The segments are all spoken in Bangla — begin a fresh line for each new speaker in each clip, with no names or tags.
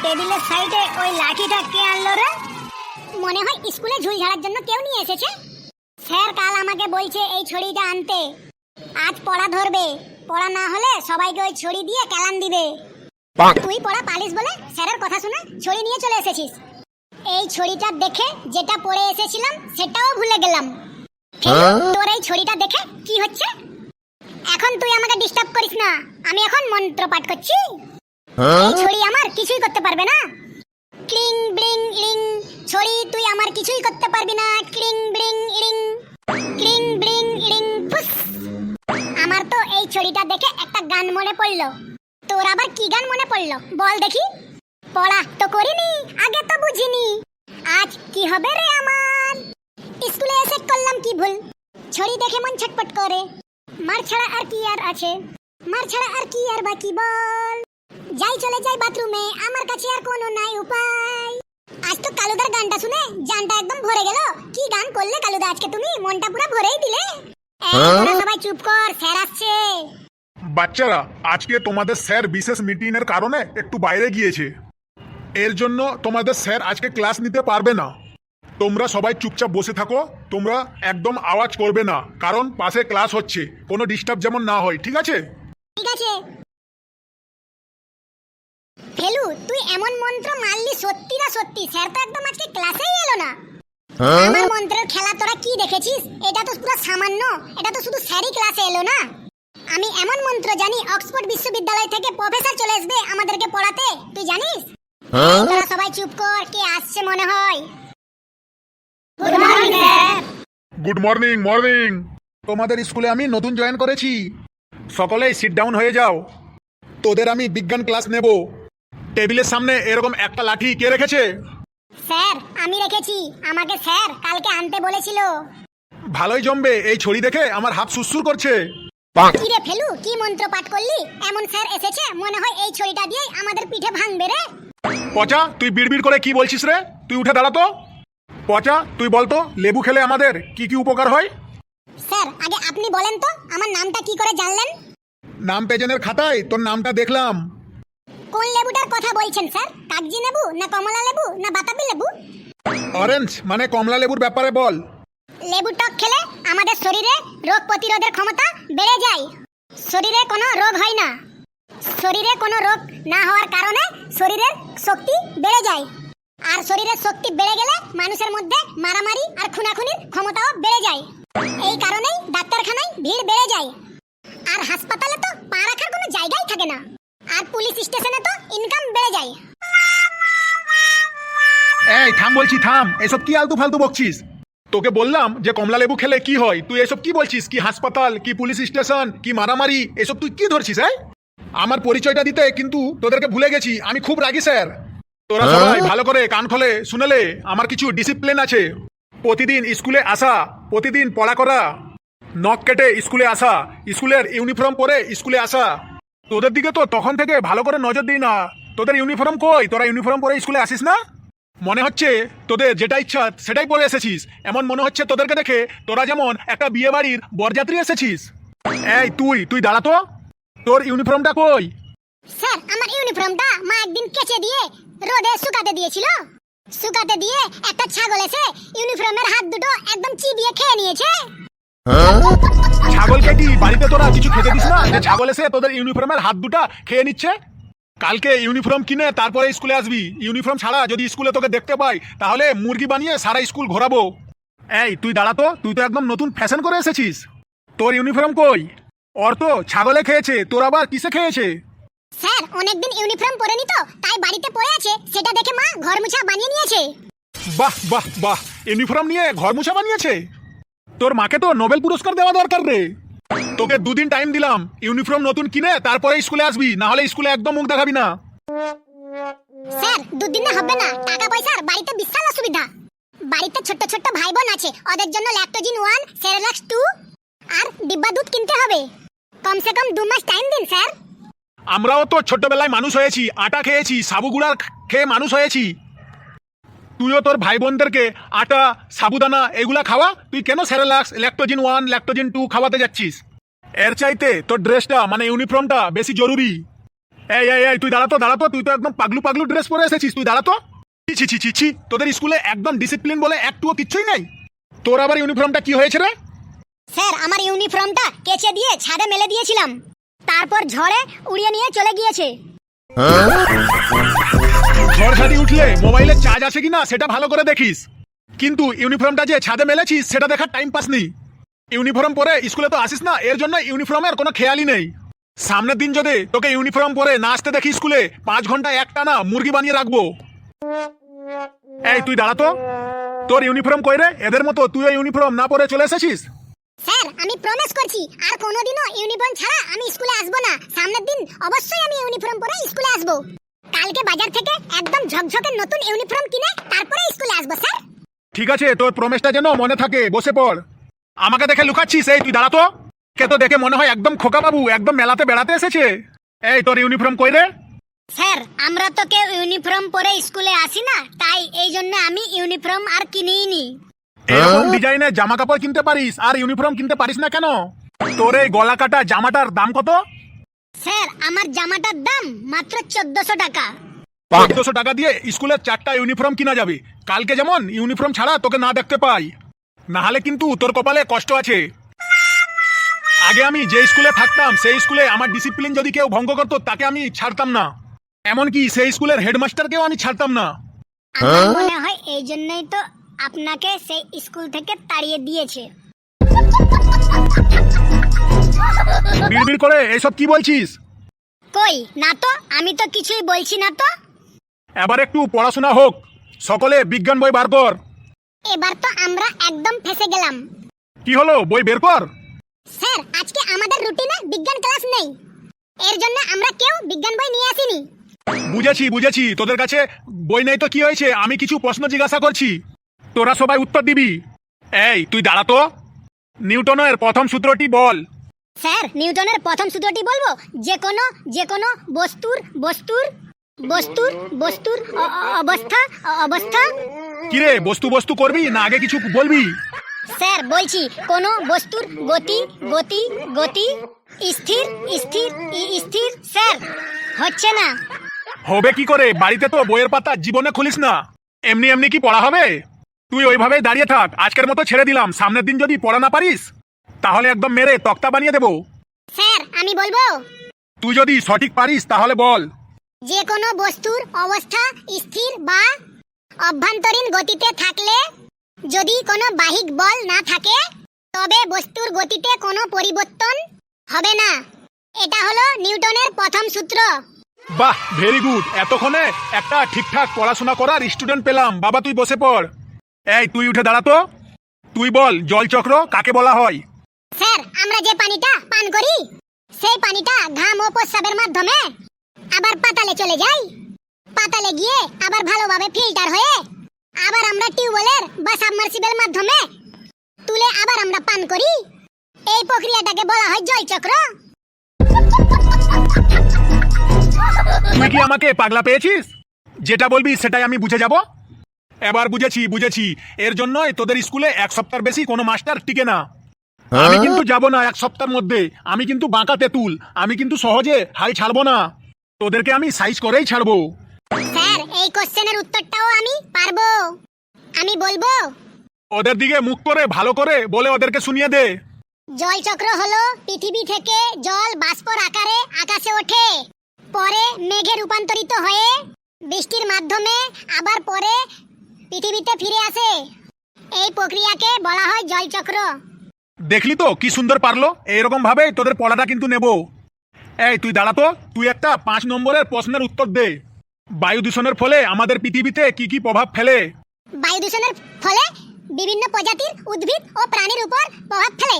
টেবিলের সাইডে ওই লাঠিটা কে আনলো রে? মনে হয় স্কুলে ঝুল ঝাড়ার জন্য কেউ নিয়ে এসেছে। স্যার কাল আমাকে বলছে এই ছড়িটা আনতে, আজ পড়া ধরবে, পড়া না হলে সবাইকে ওই ছড়ি দিয়ে কেলান দিবে। তুই পড়া পালিস বলে স্যারের কথা শুনে ছড়ি নিয়ে চলে এসেছিস। এই ছড়িটা দেখে যেটা পড়ে এসেছিলাম সেটাও ভুলে গেলাম। তোর এই ছড়িটা দেখে কি হচ্ছে? এখন তুই আমাকে ডিস্টার্ব করিস না, আমি এখন মন্ত্র পাঠ করছি। এই ছড়ি আমার কিছুই করতে পারবে না। ক্লিং ব্লিং ইং, ছড়ি তুই আমার কিছুই করতে পারবি না। ক্লিং ব্লিং ইং, ক্লিং ব্লিং ইং ফুস। আমার তো এই ছড়িটা দেখে একটা গান মনে পড়লো। তোর আবার কি গান মনে পড়লো বল দেখি? পড়া তো করিনি, আগে তো বুঝিনি, আজ কি হবে রে আমার? স্কুলে এসে করলাম কি ভুল, ছড়ি দেখে মন ছটপট করে। মার ছাড়া আর কি আর আছে, মার ছাড়া আর কি আর বাকি বল। যাই চলে যাই বাথরুমে, আমার কাছে আর কোনো নাই উপায়। আজ তো কালুদার গানটা শুনে জানটা একদম ভরে গেল। কি গান করলে কালুদা আজকে তুমি, মনটা পুরো ভরেই দিলে। তোরা সবাই চুপ কর, স্যার আসছে।
বাচ্চারা, আজকে তোমাদের স্যার বিশেষ মিটিং এর কারণে একটু বাইরে গিয়েছে, এর জন্য তোমাদের স্যার আজকে ক্লাস নিতে পারবে না। তোমরা সবাই চুপচাপ বসে থাকো, তোমরা একদম আওয়াজ করবে না, কারণ পাশে ক্লাস হচ্ছে, কোনো ডিস্টার্ব যেমন না হয়, ঠিক আছে?
ঠিক আছে। ফেলু, তুই এমন মন্ত্র মারলি, সত্যি না সত্যি স্যার তো একদম আজকে ক্লাসেই এলো না। আমার মন্ত্রের খেলা তোরা কি দেখেছিস? এটা তো পুরো সামান্য, এটা তো শুধু স্যারই ক্লাসে এলো না। আমি এমন মন্ত্র জানি, অক্সফোর্ড বিশ্ববিদ্যালয় থেকে প্রফেসর চলে আসবে আমাদেরকে পড়াতে, তুই জানিস? তোরা সবাই চুপ কর, কে আসছে মনে হয়। Good morning sir.
Good morning. Morning. তোমাদের স্কুলে আমি নতুন জয়েন করেছি, সকলেই সিট ডাউন হয়ে যাও। তোদের আমি বিজ্ঞান ক্লাস নেব। টেবিলের সামনে এরকম একটা লাঠি কে রেখেছে?
স্যার আমি রেখেছি, আমাকে স্যার কালকে আনতে বলেছিল।
ভালোই জমবে, এই ছড়ি দেখে আমার হাত সুরসুর করছে।
কি রে ফেলু, কি মন্ত্র পাঠ করলি? এমন স্যার এসেছে, মনে হয় এই ছড়িটা দিয়ে আমাদের পিঠে ভাঙবে রে।
পচা, তুই বিড়বিড় করে কি বলছিস রে? তুই উঠে দাঁড়াতো। পচা, তুই বলতো লেবু খেলে আমাদের কি কি উপকার হয়?
স্যার আগে আপনি বলেন তো, আমার নামটা কি করে জানলেন?
নাম পেজনের খাতায় তোর নামটা দেখলাম।
কোন লেবুটার কথা বলছেন স্যার? কাগজি লেবু না কমলা লেবু না বাতাবি লেবু?
অরেঞ্জ মানে কমলা লেবুর ব্যাপারে বল।
লেবু টক খেলে আমাদের শরীরে রোগ প্রতিরোধের ক্ষমতা বেড়ে যায়, শরীরে কোনো রোগ হয় না। শরীরে কোনো রোগ না হওয়ার কারণে শরীরের শক্তি বেড়ে যায়, আর শরীরের শক্তি বেড়ে গেলে মানুষের মধ্যে মারামারি আর খুনাখুনির ক্ষমতাও বেড়ে যায়। এই কারণেই ডাক্তারখানায় ভিড় বেড়ে যায়, আর হাসপাতালে তো পা রাখার কোনো জায়গাই থাকে না, আর পুলিশ স্টেশনে তো ইনকাম বেড়ে যায়।
এই থাম বলছি, থাম। এসব কি আলতু ফালতু বকছিস? তোকে বললাম যে কমলা লেবু খেলে কি হয়, তুই এসব কি বলছিস? কি হাসপাতাল, কি পুলিশ স্টেশন, কি মারামারি, এসব তুই কি ধরছিস? আমার পরিচয়টা দিতে কিন্তু তোদেরকে ভুলে গেছি, আমি খুব রাগি স্যার। তোরা সবাই ভালো করে কান খোলে শুনেলে, আমার কিছু ডিসিপ্লিন আছে। প্রতিদিন স্কুলে আসা, প্রতিদিন পড়া করা, নখ কেটে স্কুলে আসা, স্কুলের ইউনিফর্ম পরে স্কুলে আসা। তোদের দিকে তো তখন থেকে ভালো করে নজর দিই না। তোদের ইউনিফর্ম কই? তোরা ইউনিফর্ম পরে স্কুলে আসিস না? মনে হচ্ছে তোদের যেটা ইচ্ছা সেটাই পরে এসেছিস। এমন মনে হচ্ছে তোদেরকে দেখে তোরা যেমন একটা বিয়ে বাড়ির বরযাত্রী এসেছিস। এই তুই তুই দাঁড়া তো, তোর ইউনিফর্মটা কই?
স্যার আমার ইউনিফর্মটা মা একদিন কেচে দিয়ে রোদে শুকাতে দিয়েছিল, শুকাতে দিয়ে একটা ছাগল এসে ইউনিফর্মের হাত দুটো একদম চিবিয়ে খেয়ে নিয়েছে।
ছাগলকে কি বাড়িতে তোরা কিছু খেতে দিস না, যে ছাগল এসে তোদের ইউনিফর্মের হাত দুটা খেয়ে নিচ্ছে? কালকে ইউনিফর্ম কিনে তারপরে স্কুলে আসবি। ইউনিফর্ম ছাড়া যদি স্কুলে তোকে দেখতে পাই তাহলে মুরগি বানিয়ে সারা স্কুল ঘোরাবো। এই তুই দাঁড়া তো, তুই তো একদম নতুন ফ্যাশন করে এসেছিস। তোর ইউনিফর্ম কই? ওর তো ছাগলে খেয়েছে, তোর আবার কিসে খেয়েছে?
স্যার অনেকদিন ইউনিফর্ম পরেনি তো, তাই বাড়িতে পড়ে আছে, সেটা দেখে মা ঘর মুছা বানিয়ে নিয়েছে।
বাহ বাহ বাহ, ইউনিফর্ম নিয়ে ঘর মুছা বানিয়েছে? তোর মাকে তো নোবেল পুরস্কার দেওয়া দরকার রে। তোকে দুদিন টাইম দিলাম, ইউনিফর্ম নতুন কিনে তারপরে স্কুলে আসবি, না হলে স্কুলে একদম মুখ দেখাবি না।
স্যার দুদিনে হবে না, টাকা পয়সার বাড়িতে বিশাল অসুবিধা। বাড়িতে ছোট্ট ছোট্ট ভাই বোন আছে, ওদের জন্য ল্যাকটোজিন 1, সেরেলাক্স 2 আর ডিব্বা দুধ কিনতে হবে। কমসে কম 2 মাস টাইম দিন স্যার।
আমরাও তো ছোট্টবেলায় মানুষ হয়েছি, আটা খেয়েছি, সাবু গুঁড়া খেয়ে মানুষ হয়েছি। তুইও তোর ভাই বোনদেরকে আটা, সাবুদানা এগুলা খাওয়া, তুই কেন সেরেলাক্স, ল্যাকটোজিন 1, ল্যাকটোজিন 2 খাওয়াতে যাচ্ছিস? এর চাইতে তোর ড্রেসটা মানে ইউনিফর্মটা বেশি জরুরি। এই এই এই তুই দাঁড়াতো দাঁড়াতো, তুই তো একদম পাগলু পাগলু ড্রেস পরে এসেছিস, তুই দাঁড়াতো। ছি ছি ছি ছি, তোদের স্কুলে একদম ডিসিপ্লিন বলে একটুও কিচ্ছুই নাই। তোর আবার ইউনিফর্মটা কি হয়েছে রে?
স্যার আমার ইউনিফর্মটা কেচে দিয়ে ছাদে মেলে দিয়েছিলাম, তারপর ঝড়ে উড়িয়ে নিয়ে চলে গিয়েছে।
ঝড় ঝাড়ি উঠলে মোবাইলে চার্জ আছে কিনা সেটা ভালো করে দেখিস, কিন্তু ইউনিফর্মটা যে ছাদে মেলেছিস সেটা দেখার টাইম পাস নেই। ইউনিফর্ম পরে স্কুলে তো আসিস না, এর জন্য ইউনিফর্মের কোনো খেয়ালই নেই। সামনের দিন যদি তোকে ইউনিফর্ম পরে না আসতে দেখি স্কুলে, 5 ঘন্টা একটানা মুরগি বানিয়ে রাখবো। এই তুই দাঁড়াতো, তোর ইউনিফর্ম কই রে? এদের মতো তুইও ইউনিফর্ম না পরে চলে এসেছিস।
স্যার আমি প্রমিস করছি আর কোনোদিনও ইউনিফর্ম ছাড়া আমি স্কুলে আসবো না। সামনের দিন অবশ্যই আমি ইউনিফর্ম পরে স্কুলে আসবো। কালকে বাজার থেকে একদম ঝকঝকে নতুন ইউনিফর্ম কিনে তারপরে স্কুলে আসবো স্যার।
ঠিক আছে, তোর প্রমিসটা যেন মনে থাকে, বসে পড়। আমাকে দেখে লুকাচ্ছিস? এই তুই দাঁড়াতো, কে তো দেখে মনে হয় একদম খোকা বাবু, একদম মেলাতে বেড়াতে এসেছে। এই তোর ইউনিফর্ম কই রে?
স্যার আমরা তো কেউ ইউনিফর্ম পরে স্কুলে আসি না, তাই এই জন্য আমি ইউনিফর্ম আর কিনিই নি।
এরকম ডিজাইনের জামা কাপড় কিনতে পারিস আর ইউনিফর্ম কিনতে পারিস না কেন? তোর এই গলা কাটা জামাটার দাম কত?
স্যার আমার জামাটার দাম মাত্র 1400 টাকা।
1400 টাকা দিয়ে স্কুলের 4টা ইউনিফর্ম কিনা যাবে। কালকে যেমন ইউনিফর্ম ছাড়া তোকে না দেখতে পাই, না হলে কিন্তু তোর কপালে কষ্ট আছে। আগে আমি যে স্কুলে থাকতাম সেই স্কুলে আমার ডিসিপ্লিন যদি কেউ ভঙ্গ করতো তাকে আমি ছাড়তাম না, এমনকি সেই স্কুলের হেডমাস্টারকেও আমি ছাড়তাম না।
আমার মনে হয় এই জন্যই তো আপনাকে সেই স্কুল থেকে তাড়িয়ে দিয়েছে।
বিড়বিড় করে এসব কি বলছিস?
কই না তো, আমি তো কিছুই বলছি না তো।
এবার একটু পড়াশোনা হোক, সকলে বিজ্ঞান বই বার কর।
এবার তো আমরা একদম ফেসে গেলাম।
কি হলো, বই বের কর।
স্যার আজকে আমাদের রুটিনে বিজ্ঞান ক্লাস নেই, এর জন্য আমরা কেউ বিজ্ঞান বই নিয়ে আসিনি।
বুঝেছি বুঝেছি, তোদের কাছে বই নেই তো কি হয়েছে, আমি কিছু প্রশ্ন জিজ্ঞাসা করছি, তোরা সবাই উত্তর দিবি। এই তুই দাঁড়াতো, নিউটনের প্রথম সূত্রটি বল।
স্যার নিউটনের প্রথম সূত্রটি বলবো, যে কোনো বস্তুর বস্তুর বস্তুর বস্তুর অবস্থা।
কিরে বস্তু বস্তু করবি না আগে কিছু বলবি?
স্যার বলছি, কোন বস্তুর গতি গতি গতি স্থির স্থির স্থির। স্যার হচ্ছে না।
হবে কি করে, বাড়িতে তো বইয়ের পাতা জীবনে খুলিস না, এমনি এমনি কি পড়া হবে? তুই ওইভাবেই দাঁড়িয়ে থাক, আজকের মতো ছেড়ে দিলাম। সামনের দিন যদি পড়া না পারিস তাহলে একদম মেরে তক্তা বানিয়ে দেবো।
স্যার আমি বলবো,
তুই যদি সঠিক পারিস তাহলে বল।
যে কোনো বস্তুর অবস্থা স্থির বা অভ্যন্তরীণ গতিতে থাকলে, যদি কোনো বাহ্যিক বল না থাকে তবে বস্তুর গতিতে কোনো পরিবর্তন হবে না। এটা হলো নিউটনের প্রথম সূত্র।
বাহ, ভেরি গুড। এতক্ষণে একটা ঠিকঠাক পড়াশোনা করার স্টুডেন্ট পেলাম। বাবা তুই বসে পড়। এই তুই উঠে দাঁড়াতো, তুই বল জলচক্র কাকে বলা হয়?
স্যার আমরা যে পানিটা পান করি সেই পানিটা ঘাম ও প্রস্রাবের মাধ্যমে আবার পাতালে চলে যায়, পাতালে গিয়ে আবার ভালোভাবে ফিল্টার হয়ে আবার আমরা টিউবওয়েলের বা সাবমার্সিবল মাধ্যমে তুলে আবার আমরা পান করি। এই প্রক্রিয়াটাকে বলা হয় জলচক্র।
তুই কি আমাকে পাগলা পেয়েছিস? যেটা বলবি সেটাই আমি বুঝে যাব। এবার বুঝেছি বুঝেছি, এর জন্যই তোদের স্কুলে 1 সপ্তাহের বেশি কোনো মাস্টার টিকে না। আমি কিন্তু যাব না 1 সপ্তাহের মধ্যে, আমি কিন্তু বাঁকা তেঁতুল, আমি কিন্তু সহজে হাল ছাড়বো না, তোদেরকে আমি সাইজ করেই ছাড়বো।
স্যার এই কোশ্চেনের উত্তরটাও আমি পারবো, আমি বলবো।
ওদের দিকে মুখ করে ভালো করে বলে ওদেরকে শুনিয়ে দে।
জলচক্র হলো পৃথিবী থেকে জল বাষ্পর আকারে আকাশে ওঠে, পরে মেঘে রূপান্তরিত হয়ে বৃষ্টির মাধ্যমে আবার পরে পৃথিবীতে ফিরে আসে। এই প্রক্রিয়াকে বলা হয় জলচক্র।
দেখলি তো কি সুন্দর পারলো। এইরকম ভাবে তোদের পড়াটা কিন্তু নেব। এই তুই দাঁড়াতো, তুই একটা 5 নম্বরের প্রশ্নের উত্তর দে। বায়ু দূষণের ফলে আমাদের পৃথিবীতে কি কি প্রভাব ফেলে?
বায়ু দূষণের ফলে বিভিন্ন প্রজাতির উদ্ভিদ ও প্রাণীর উপর প্রভাব ফেলে।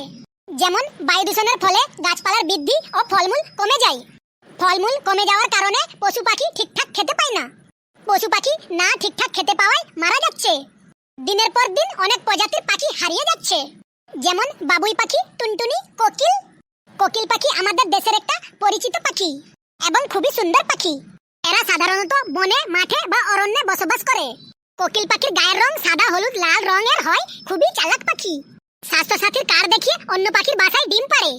যেমন বায়ু দূষণের ফলে গাছপালার বৃদ্ধি ও ফলমূল কমে যায়। ফলমূল কমে যাওয়ার কারণে পশু পাখি ঠিকঠাক খেতে পায় না। পশু পাখি না ঠিকঠাক খেতে পাওয়ায় মারা যাচ্ছে। দিনের পর দিন অনেক প্রজাতির পাখি হারিয়ে যাচ্ছে, যেমন বাবুই পাখি, টুনটুনি, কোকিল। কোকিল পাখি আমাদের দেশের একটা পরিচিত পাখি এবং খুবই সুন্দর পাখি। এরা সাধারণত বনে, মাঠে বা অরণ্যে বসবাস করে। কোকিল পাখির গায়ের রং সাদা, হলুদ, লাল রঙের হয়। খুবই চালাক পাখি। স্বাস্থ্যসাথীর কার্ড দেখিয়ে অন্য পাখির বাসায় ডিম পাড়ে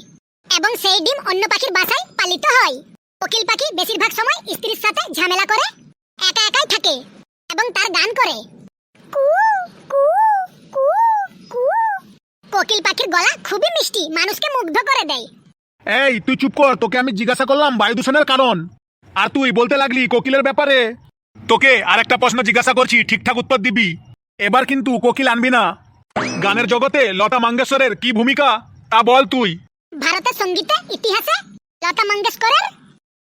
এবং সেই ডিম অন্য পাখির বাসায় পালিত হয়। কোকিল পাখি বেশিরভাগ সময় স্ত্রীর সাথে ঝামেলা করে, একা একাই থাকে এবং তার গান করে। কু কু কু কু। কোকিল পাখির গলা খুবই মিষ্টি, মানুষকে মুগ্ধ করে দেয়।
এই তুই চুপ কর, তোকে আমি জিজ্ঞাসা করলাম বায়ু দূষণের কারণ, আর তুই বলতে লাগলি কোকিলের ব্যাপারে। তোকে আরেকটা প্রশ্ন জিজ্ঞাসা করছি, ঠিকঠাক উত্তর দিবি। এবার কিন্তু কোকিল আনবি না। গানের জগতে লতা মঙ্গেশকরের কি ভূমিকা তা বল তুই।
ভারতের সঙ্গীতে ইতিহাসে লতা মঙ্গেশকরের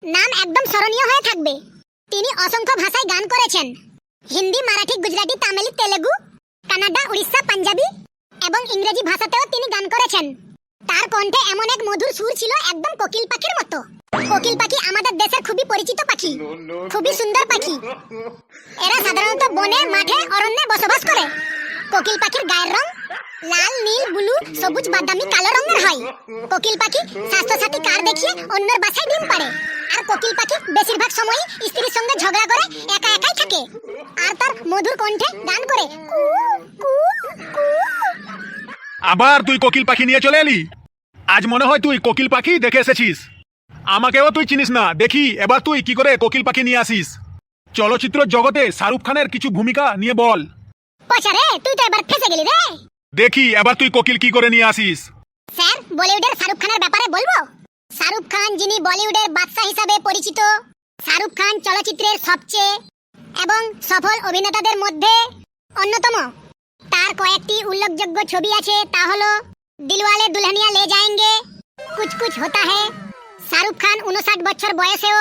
নাম একদম স্মরণীয় হয়ে থাকবে। তিনি অসংখ্য ভাষায় গান করেছেন। হিন্দি, মারাঠি, গুজরাটি, তামিল, তেলেগু, কানাডা, উড়িষ্যা, পাঞ্জাবি এবং ইংরেজি ভাষাতেও তিনি গান করেছেন। তার কণ্ঠে এমন এক মধুর সুর ছিল, একদম কোকিল পাখির মতো। কোকিল পাখি আমাদের দেশের খুবই পরিচিত পাখি, খুবই সুন্দর পাখি। এরা সাধারণত বনে, মাঠে, অরণ্যে বসবাস করে। কোকিল পাখির গায়ের রং লাল, নীল, ব্লু, সবুজ, বাদামি, কালো রঙের হয়। কোকিল পাখি স্বাস্থ্যসাথী কার্ড দেখিয়ে অন্যের বাসায় ডিম পাড়ে। আর কোকিল পাখি বেশিরভাগ সময়ই স্ত্রীর সঙ্গে ঝগড়া করে একা একাই থাকে আর তার মধুর কণ্ঠে গান করে। কু কু কু।
আবার তুই কোকিল পাখি নিয়ে চলে এলি। আজ মনে হয় তুই কোকিল পাখি দেখে এসেছিস। আমাকেও তুই চিনিস না, দেখি এবার তুই কি করে কোকিল পাখি নিয়ে আসিস। চলচ্চিত্র জগতে শাহরুখ খানের কিছু ভূমিকা নিয়ে বল।
পচা রে, তুই তো এবার ফেসে গেলি রে।
দেখি এবার তুই কোকিল কি করে নিয়ে আসিস।
স্যার, বলিউডের শাহরুখ খানের ব্যাপারে বলবো। শাহরুখ খান, যিনি বলিউডের বাদশা হিসাবে পরিচিত। শাহরুখ খান চলচ্চিত্রের সবচেয়ে এবং সফল অভিনেতাদের মধ্যে অন্যতম। তার কয়েকটি উল্লেখযোগ্য ছবি আছে, তা হলো দিলওয়ালে দুলহানিয়া লে যায়েঙ্গে, কুছ কুছ হোতা হ্যায়। শাহরুখ খান 59 বছর বয়সেও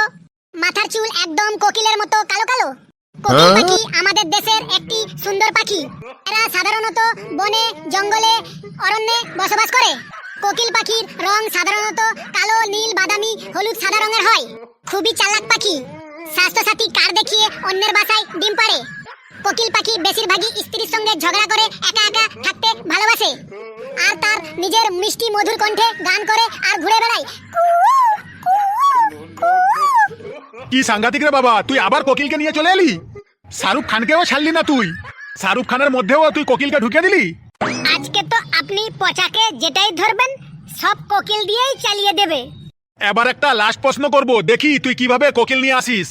মাথার চুল একদম কোকিলের মতো কালো কালো। কোকিল পাখি আমাদের দেশের একটি সুন্দর পাখি। এরা সাধারণত বনে, জঙ্গলে, অরণ্যে বসবাস করে। কোকিল পাখির রং সাধারণত কালো, নীল, বাদামি, হলুদ, সাদা রঙের হয়। খুবই চালাক পাখি। স্বাস্থ্যসাথী কার্ড দেখিয়ে অন্যের বাসায় ডিম পাড়ে। কোকিল পাখি বেশিরভাগই স্ত্রীর সঙ্গে ঝগড়া করে একা একা থাকতে ভালোবাসে আর তার নিজের মিষ্টি মধুর কণ্ঠে গান করে আর ঘুরে বেড়ায়। কু কু কু।
কি সাংঘাতিক রে বাবা, তুই আবার কোকিলকে নিয়ে চলে এলি। শাহরুখ খানকেও ছাড়লি না তুই, শাহরুখ খানের মধ্যেও তুই কোকিলকে ঢুকে দিলি।
আজকে তো আপনি পচাকে যেটাই ধরবেন সব কোকিল দিয়েই চালিয়ে দেবে।
এবার একটা লাস্ট প্রশ্ন করব, দেখি তুই কিভাবে কোকিল নিয়ে আসিস।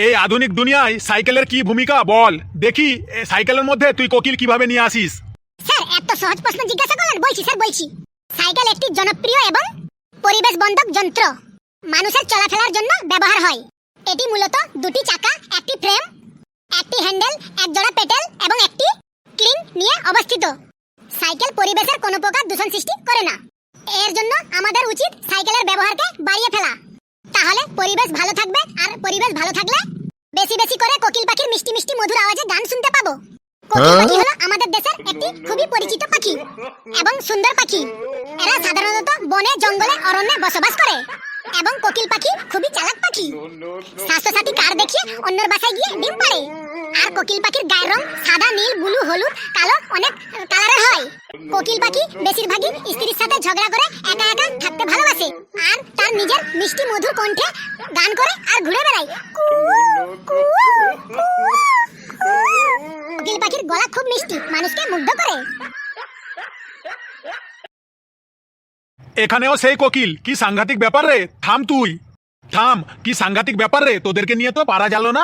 এই আধুনিক দুনিয়ায় সাইকেলের কি ভূমিকা বল, দেখি সাইকেলের মধ্যে তুই কোকিল কিভাবে নিয়ে আসিস।
স্যার, এত সহজ প্রশ্ন জিজ্ঞাসা করলেন। বলছি স্যার, বলছি। সাইকেল একটি জনপ্রিয় এবং পরিবেশ বান্ধব যন্ত্র, মানুষের চলাফেরার জন্য ব্যবহার হয়। এটি মূলত দুটি চাকা, একটি ফ্রেম, একটি হ্যান্ডেল, এক জোড়া পেডেল এবং একটি ক্লিং নিয়ে অবস্থিত। সাইকেল পরিবেশের কোনো প্রকার দূষণ সৃষ্টি করে না। এর জন্য আমাদের উচিত সাইকেলের ব্যবহারকে বাড়িয়ে ফেলা, তাহলে পরিবেশ ভালো থাকবে। আর পরিবেশ ভালো থাকলে বেশি বেশি করে কোকিল পাখির মিষ্টি মিষ্টি মধুর আওয়াজে গান শুনতে পাবো। কোকিল পাখি হলো আমাদের দেশের একটি খুবই পরিচিত পাখি এবং সুন্দর পাখি। এরা সাধারণত বনে, জঙ্গলে, অরণ্যে বসবাস করে এবং কোকিল পাখি খুবই চালাক পাখি। স্বাস্থ্যসাথী কার্ড দেখিয়ে অন্যের বাসায় গিয়ে ডিম পাড়ে। আর কোকিল পাখির গায়ের রং সাদা, নীল, ব্লু, হলুদ, কালো, অনেক কালারের হয়। কোকিল পাখি বেশিরভাগই স্ত্রীর সাথে ঝগড়া করে একা একা থাকতে ভালোবাসে আর তার নিজের মিষ্টি মধুর কণ্ঠে গান করে আর ঘুরে বেড়ায়। কু কু কু। কোকিল পাখির গলা খুব মিষ্টি, মানুষকে মুগ্ধ করে।
এখানেও সেই কোকিল, কি সাংঘাতিক ব্যাপার রে। থাম তুই, থাম, কি সাংঘাতিক ব্যাপার রে। তোদেরকে নিয়ে তো পারা গেল না।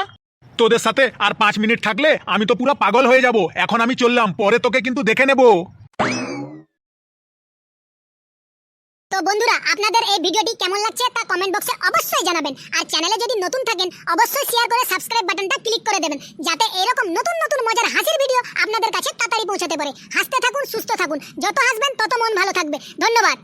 তোদের সাথে আর 5 মিনিট থাকলে আমি তো পুরো পাগল হয়ে যাব। এখন আমি চললাম, পরে তোকে কিন্তু দেখে নেব।
তো বন্ধুরা, আপনাদের এই ভিডিওটি কেমন লাগছে তা কমেন্ট বক্সে অবশ্যই জানাবেন। আর চ্যানেলে যদি নতুন থাকেন অবশ্যই শেয়ার করে সাবস্ক্রাইব বাটনটা ক্লিক করে দেবেন, যাতে এরকম নতুন নতুন মজার হাসির ভিডিও আপনাদের কাছে তাড়াতাড়ি পৌঁছাতে পারে। হাসতে থাকুন, সুস্থ থাকুন। যত হাসবেন তত মন ভালো থাকবে। ধন্যবাদ।